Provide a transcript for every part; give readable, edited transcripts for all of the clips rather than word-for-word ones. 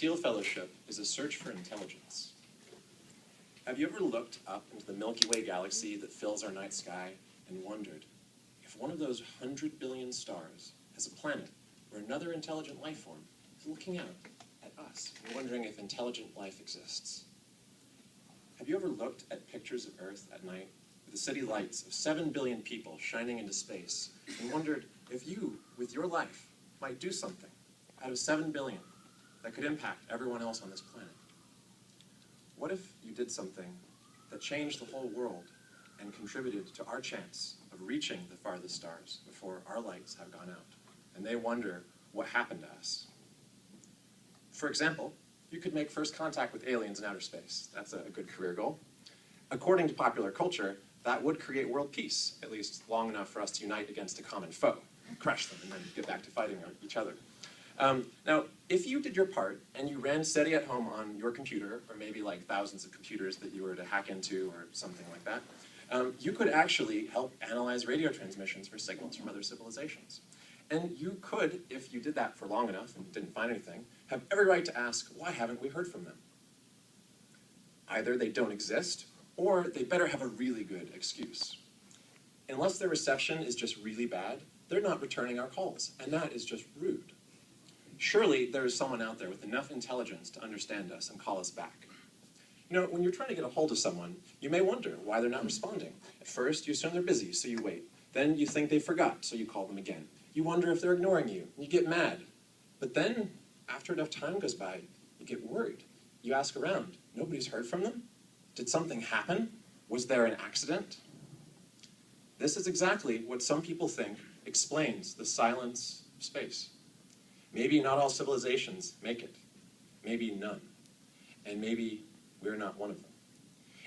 Thiel Fellowship is a search for intelligence. Have you ever looked up into the Milky Way galaxy that fills our night sky and wondered if one of those 100 billion stars has a planet where another intelligent life form is looking out at us and wondering if intelligent life exists? Have you ever looked at pictures of Earth at night with the city lights of 7 billion people shining into space and wondered if you, with your life, might do something out of 7 billion that could impact everyone else on this planet? What if you did something that changed the whole world and contributed to our chance of reaching the farthest stars before our lights have gone out, and they wonder what happened to us? For example, you could make first contact with aliens in outer space. That's a good career goal. According to popular culture, that would create world peace, at least long enough for us to unite against a common foe, crush them, and then get back to fighting each other. Now, if you did your part and you ran steady at home on your computer, or maybe like thousands of computers that you were to hack into or something like that, you could actually help analyze radio transmissions for signals from other civilizations. And you could, if you did that for long enough and didn't find anything, have every right to ask, why haven't we heard from them? Either they don't exist, or they better have a really good excuse. Unless their reception is just really bad, they're not returning our calls, and that is just rude. Surely there is someone out there with enough intelligence to understand us and call us back. You know, when you're trying to get a hold of someone, you may wonder why they're not responding. At first, you assume they're busy, so you wait. Then you think they forgot, so you call them again. You wonder if they're ignoring you, and you get mad. But then, after enough time goes by, you get worried. You ask around. Nobody's heard from them? Did something happen? Was there an accident? This is exactly what some people think explains the silence of space. Maybe not all civilizations make it. Maybe none. And maybe we're not one of them.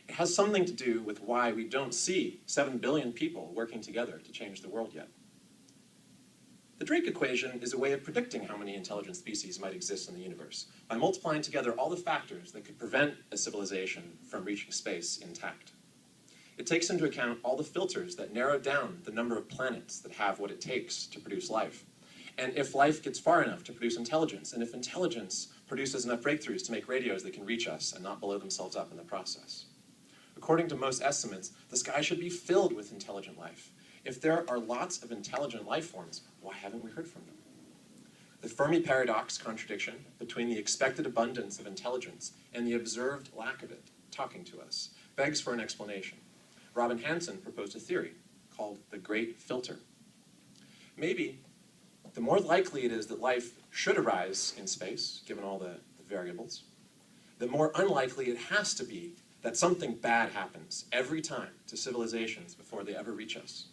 It has something to do with why we don't see 7 billion people working together to change the world yet. The Drake equation is a way of predicting how many intelligent species might exist in the universe by multiplying together all the factors that could prevent a civilization from reaching space intact. It takes into account all the filters that narrow down the number of planets that have what it takes to produce life. And if life gets far enough to produce intelligence, and if intelligence produces enough breakthroughs to make radios that can reach us and not blow themselves up in the process. According to most estimates, the sky should be filled with intelligent life. If there are lots of intelligent life forms, why haven't we heard from them? The Fermi paradox contradiction between the expected abundance of intelligence and the observed lack of it talking to us begs for an explanation. Robin Hanson proposed a theory called the Great Filter. Maybe the more likely it is that life should arise in space, given all the variables, the more unlikely it has to be that something bad happens every time to civilizations before they ever reach us.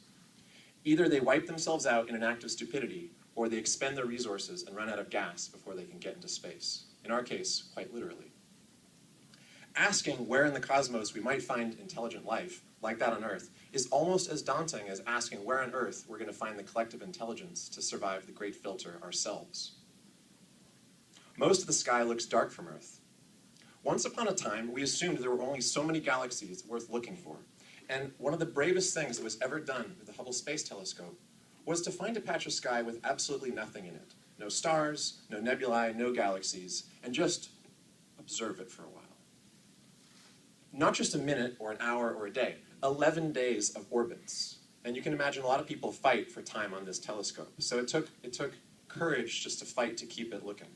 Either they wipe themselves out in an act of stupidity, or they expend their resources and run out of gas before they can get into space. In our case, quite literally. Asking where in the cosmos we might find intelligent life, like that on Earth, is almost as daunting as asking where on Earth we're going to find the collective intelligence to survive the Great Filter ourselves. Most of the sky looks dark from Earth. Once upon a time, we assumed there were only so many galaxies worth looking for. And one of the bravest things that was ever done with the Hubble Space Telescope was to find a patch of sky with absolutely nothing in it. No stars, no nebulae, no galaxies, and just observe it for a while. Not just a minute or an hour or a day, 11 days of orbits. And you can imagine a lot of people fight for time on this telescope. So it took courage just to fight to keep it looking.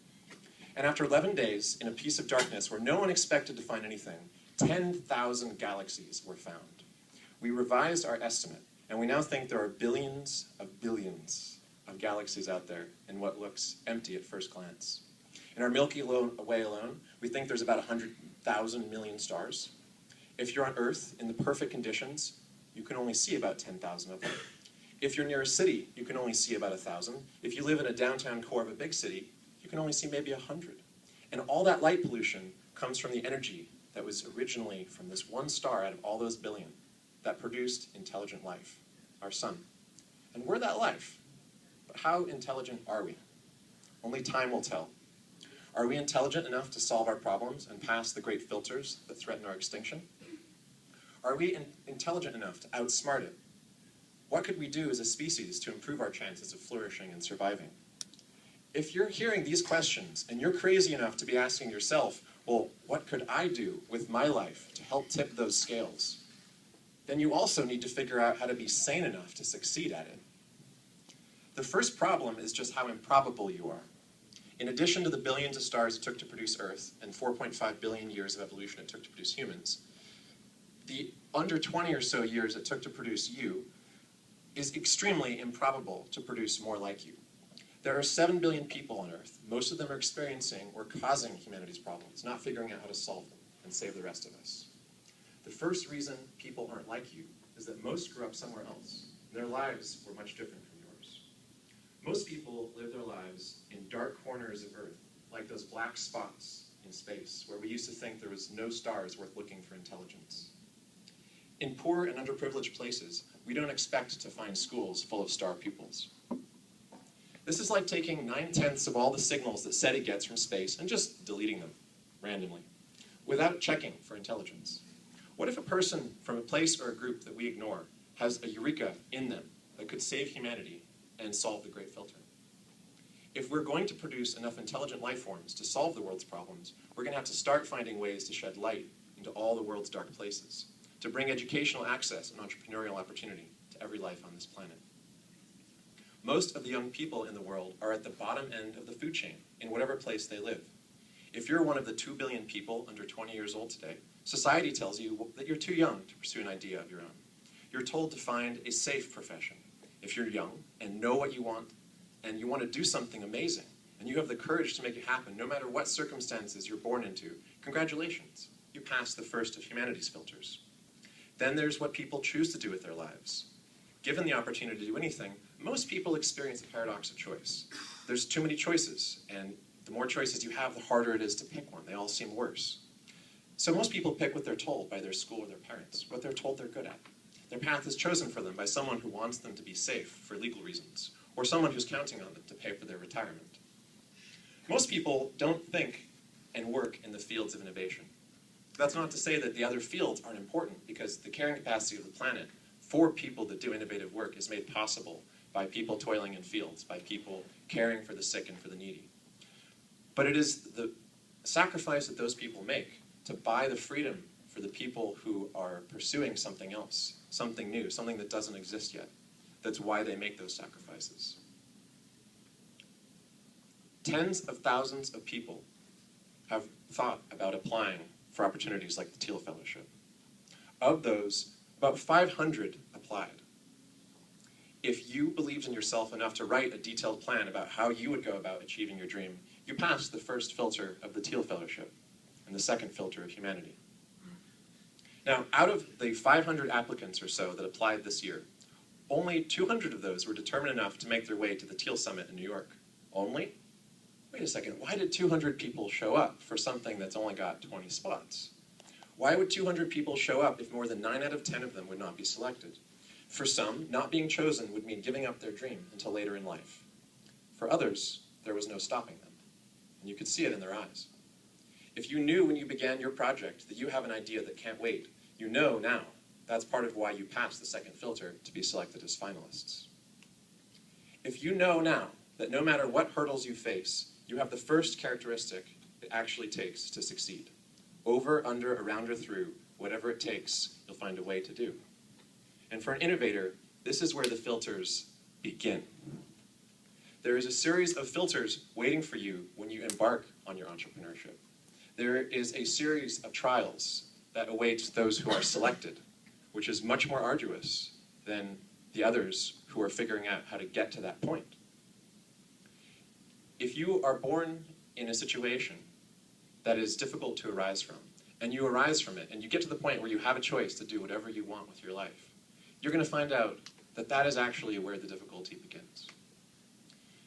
And after 11 days, in a piece of darkness where no one expected to find anything, 10,000 galaxies were found. We revised our estimate, and we now think there are billions of galaxies out there in what looks empty at first glance. In our Milky Way alone, we think there's about 100,000 million stars. If you're on Earth, in the perfect conditions, you can only see about 10,000 of them. If you're near a city, you can only see about 1,000. If you live in a downtown core of a big city, you can only see maybe 100. And all that light pollution comes from the energy that was originally from this one star out of all those billion that produced intelligent life, our sun. And we're that life. But how intelligent are we? Only time will tell. Are we intelligent enough to solve our problems and pass the great filters that threaten our extinction? Are we intelligent enough to outsmart it? What could we do as a species to improve our chances of flourishing and surviving? If you're hearing these questions and you're crazy enough to be asking yourself, well, what could I do with my life to help tip those scales? Then you also need to figure out how to be sane enough to succeed at it. The first problem is just how improbable you are. In addition to the billions of stars it took to produce Earth and 4.5 billion years of evolution it took to produce humans, the under 20 or so years it took to produce you is extremely improbable to produce more like you. There are 7 billion people on Earth. Most of them are experiencing or causing humanity's problems, not figuring out how to solve them and save the rest of us. The first reason people aren't like you is that most grew up somewhere else, and their lives were much different from yours. Most people live their lives in dark corners of Earth, like those black spots in space, where we used to think there was no stars worth looking for intelligence. In poor and underprivileged places, we don't expect to find schools full of star pupils. This is like taking 9/10 of all the signals that SETI gets from space and just deleting them randomly, without checking for intelligence. What if a person from a place or a group that we ignore has a eureka in them that could save humanity and solve the great filter? If we're going to produce enough intelligent life forms to solve the world's problems, we're going to have to start finding ways to shed light into all the world's dark places, to bring educational access and entrepreneurial opportunity to every life on this planet. Most of the young people in the world are at the bottom end of the food chain in whatever place they live. If you're one of the 2 billion people under 20 years old today, society tells you that you're too young to pursue an idea of your own. You're told to find a safe profession. If you're young and know what you want, and you want to do something amazing, and you have the courage to make it happen no matter what circumstances you're born into, congratulations, you passed the first of humanity's filters. Then there's what people choose to do with their lives. Given the opportunity to do anything, most people experience the paradox of choice. There's too many choices, and the more choices you have, the harder it is to pick one. They all seem worse. So most people pick what they're told by their school or their parents, what they're told they're good at. Their path is chosen for them by someone who wants them to be safe for legal reasons, or someone who's counting on them to pay for their retirement. Most people don't think and work in the fields of innovation. That's not to say that the other fields aren't important, because the carrying capacity of the planet for people that do innovative work is made possible by people toiling in fields, by people caring for the sick and for the needy. But it is the sacrifice that those people make to buy the freedom for the people who are pursuing something else, something new, something that doesn't exist yet. That's why they make those sacrifices. Tens of thousands of people have thought about applying for opportunities like the Thiel Fellowship. Of those, about 500 applied. If you believed in yourself enough to write a detailed plan about how you would go about achieving your dream, you passed the first filter of the Thiel Fellowship and the second filter of humanity. Now, out of the 500 applicants or so that applied this year, only 200 of those were determined enough to make their way to the Thiel Summit in New York. Only? Wait a second, why did 200 people show up for something that's only got 20 spots? Why would 200 people show up if more than 9 out of 10 of them would not be selected? For some, not being chosen would mean giving up their dream until later in life. For others, there was no stopping them, and you could see it in their eyes. If you knew when you began your project that you have an idea that can't wait, you know now. That's part of why you passed the second filter to be selected as finalists. If you know now that no matter what hurdles you face, you have the first characteristic it actually takes to succeed. Over, under, around, or through, whatever it takes, you'll find a way to do. And for an innovator, this is where the filters begin. There is a series of filters waiting for you when you embark on your entrepreneurship. There is a series of trials that awaits those who are selected, which is much more arduous than the others who are figuring out how to get to that point. If you are born in a situation that is difficult to arise from, and you arise from it, and you get to the point where you have a choice to do whatever you want with your life, you're going to find out that that is actually where the difficulty begins.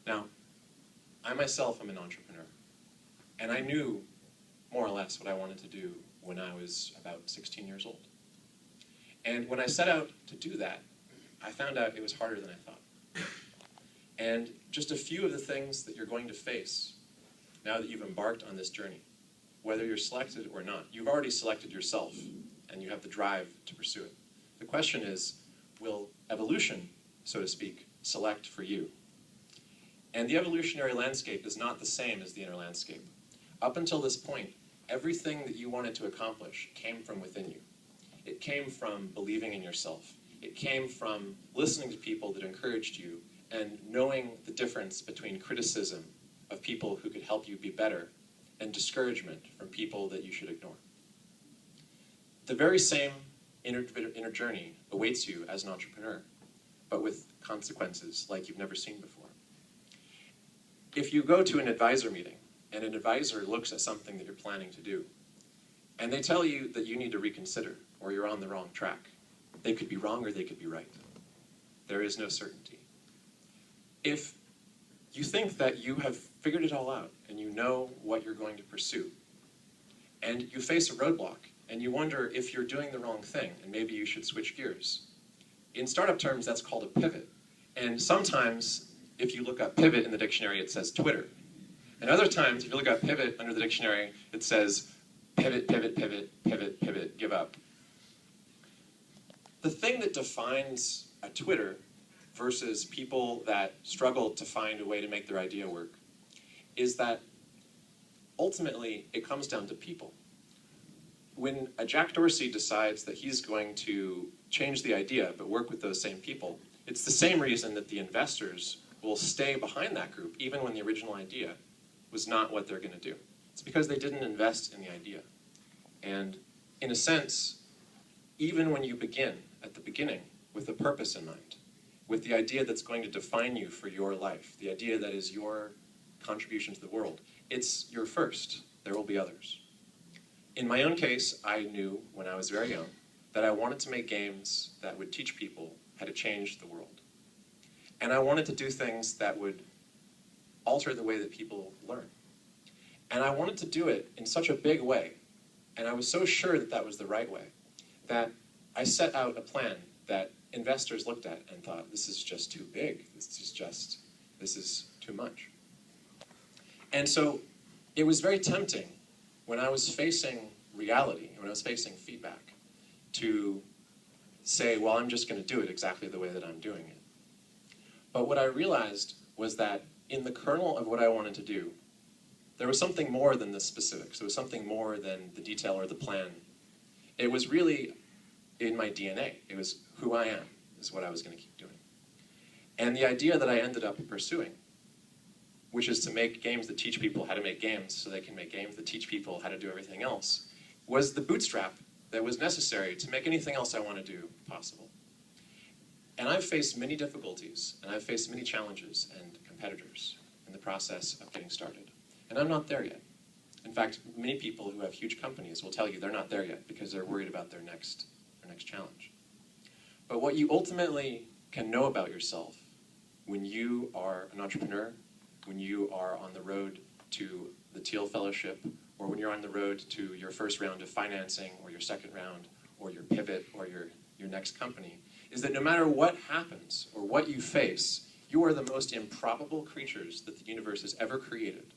Now, I myself am an entrepreneur, and I knew more or less what I wanted to do when I was about 16 years old. And when I set out to do that, I found out it was harder than I thought. And just a few of the things that you're going to face now that you've embarked on this journey, whether you're selected or not. You've already selected yourself, and you have the drive to pursue it. The question is, will evolution, so to speak, select for you? And the evolutionary landscape is not the same as the inner landscape. Up until this point, everything that you wanted to accomplish came from within you. It came from believing in yourself. It came from listening to people that encouraged you and knowing the difference between criticism of people who could help you be better and discouragement from people that you should ignore. The very same inner journey awaits you as an entrepreneur, but with consequences like you've never seen before. If you go to an advisor meeting and an advisor looks at something that you're planning to do, and they tell you that you need to reconsider or you're on the wrong track, they could be wrong or they could be right. There is no certainty. If you think that you have figured it all out and you know what you're going to pursue, and you face a roadblock and you wonder if you're doing the wrong thing and maybe you should switch gears, in startup terms that's called a pivot. And sometimes if you look up pivot in the dictionary it says Twitter. And other times if you look up pivot under the dictionary it says pivot, pivot, pivot, pivot, pivot, give up. The thing that defines a Twitter versus people that struggle to find a way to make their idea work is that ultimately it comes down to people. When a Jack Dorsey decides that he's going to change the idea but work with those same people, it's the same reason that the investors will stay behind that group even when the original idea was not what they're going to do. It's because they didn't invest in the idea. And in a sense, even when you begin at the beginning with a purpose in mind, with the idea that's going to define you for your life, the idea that is your contribution to the world, it's your first. There will be others. In my own case, I knew when I was very young that I wanted to make games that would teach people how to change the world. And I wanted to do things that would alter the way that people learn. And I wanted to do it in such a big way, and I was so sure that that was the right way, that I set out a plan that investors looked at and thought, this is just too big, this is too much. And so it was very tempting when I was facing reality, when I was facing feedback, to say, well, I'm just going to do it exactly the way that I'm doing it. But what I realized was that in the kernel of what I wanted to do, there was something more than the specifics. There was something more than the detail or the plan. It was really in my DNA. It was who I am, is what I was going to keep doing. And the idea that I ended up pursuing, which is to make games that teach people how to make games so they can make games that teach people how to do everything else, was the bootstrap that was necessary to make anything else I want to do possible. And I've faced many difficulties, and I've faced many challenges and competitors in the process of getting started. And I'm not there yet. In fact, many people who have huge companies will tell you they're not there yet because they're worried about their next challenge. But what you ultimately can know about yourself when you are an entrepreneur, when you are on the road to the Thiel Fellowship, or when you're on the road to your first round of financing, or your second round, or your pivot, or your next company, is that no matter what happens or what you face, you are the most improbable creatures that the universe has ever created.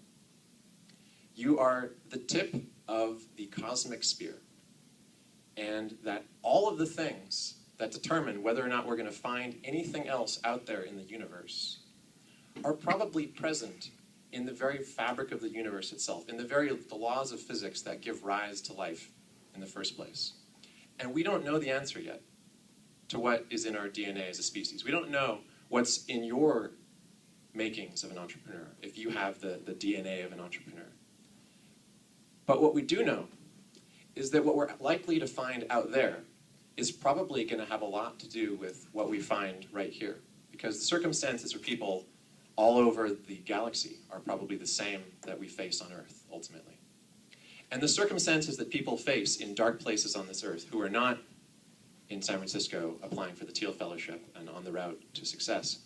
You are the tip of the cosmic spear, and that all of the things that determine whether or not we're going to find anything else out there in the universe are probably present in the very fabric of the universe itself, in the laws of physics that give rise to life in the first place. And we don't know the answer yet to what is in our DNA as a species. We don't know what's in your makings of an entrepreneur, if you have the DNA of an entrepreneur. But what we do know is that what we're likely to find out there is probably going to have a lot to do with what we find right here. Because the circumstances for people all over the galaxy are probably the same that we face on Earth, ultimately. And the circumstances that people face in dark places on this Earth, who are not in San Francisco applying for the Thiel Fellowship and on the route to success,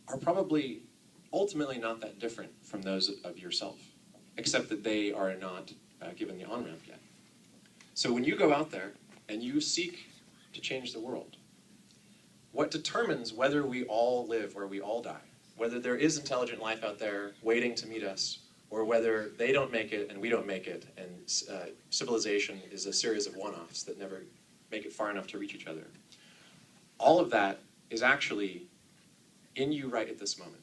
are probably ultimately not that different from those of yourself, except that they are not given the on-ramp yet. So when you go out there and you seek to change the world, what determines whether we all live or we all die, whether there is intelligent life out there waiting to meet us, or whether they don't make it and we don't make it, and civilization is a series of one-offs that never make it far enough to reach each other. All of that is actually in you right at this moment.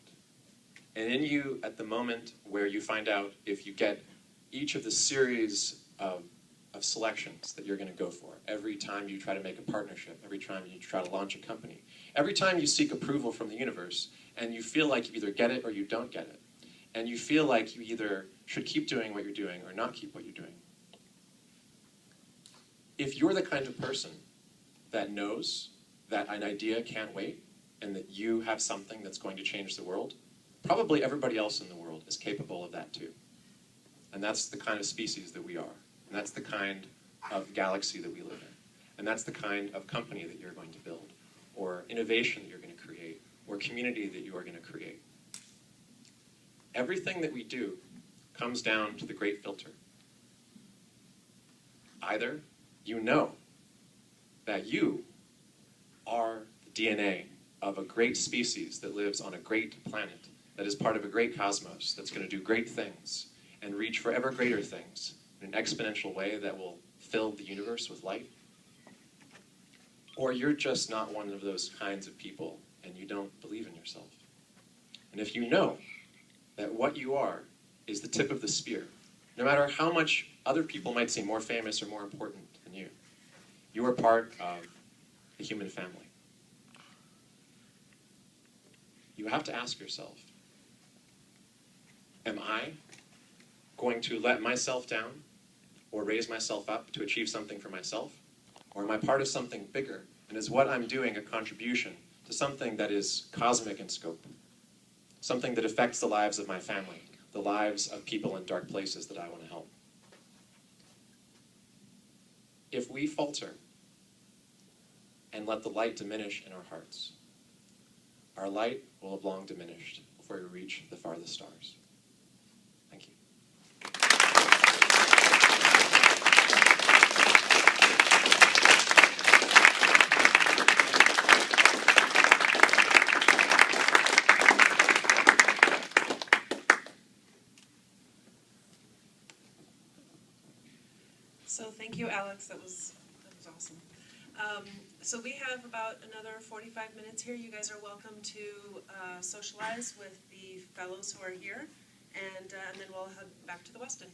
And in you, at the moment where you find out if you get each of the series of selections that you're going to go for, every time you try to make a partnership, every time you try to launch a company, every time you seek approval from the universe, and you feel like you either get it or you don't get it, and you feel like you either should keep doing what you're doing or not keep what you're doing. If you're the kind of person that knows that an idea can't wait and that you have something that's going to change the world, probably everybody else in the world is capable of that too. And that's the kind of species that we are. And that's the kind of galaxy that we live in. And that's the kind of company that you're going to build, or innovation that you're going to create, or community that you are going to create. Everything that we do comes down to the great filter. Either you know that you are the DNA of a great species that lives on a great planet, that is part of a great cosmos, that's going to do great things and reach for ever greater things in an exponential way that will fill the universe with light. Or you're just not one of those kinds of people and you don't believe in yourself. And if you know that what you are is the tip of the spear, no matter how much other people might seem more famous or more important than you, you are part of the human family. You have to ask yourself, am I going to let myself down or raise myself up to achieve something for myself? Or am I part of something bigger? And is what I'm doing a contribution to something that is cosmic in scope? Something that affects the lives of my family, the lives of people in dark places that I want to help. If we falter and let the light diminish in our hearts, our light will have long diminished before we reach the farthest stars. Thank you. So thank you, Alex. That was awesome. So we have about another 45 minutes here. You guys are welcome to socialize with the fellows who are here, and then we'll head back to the Westin.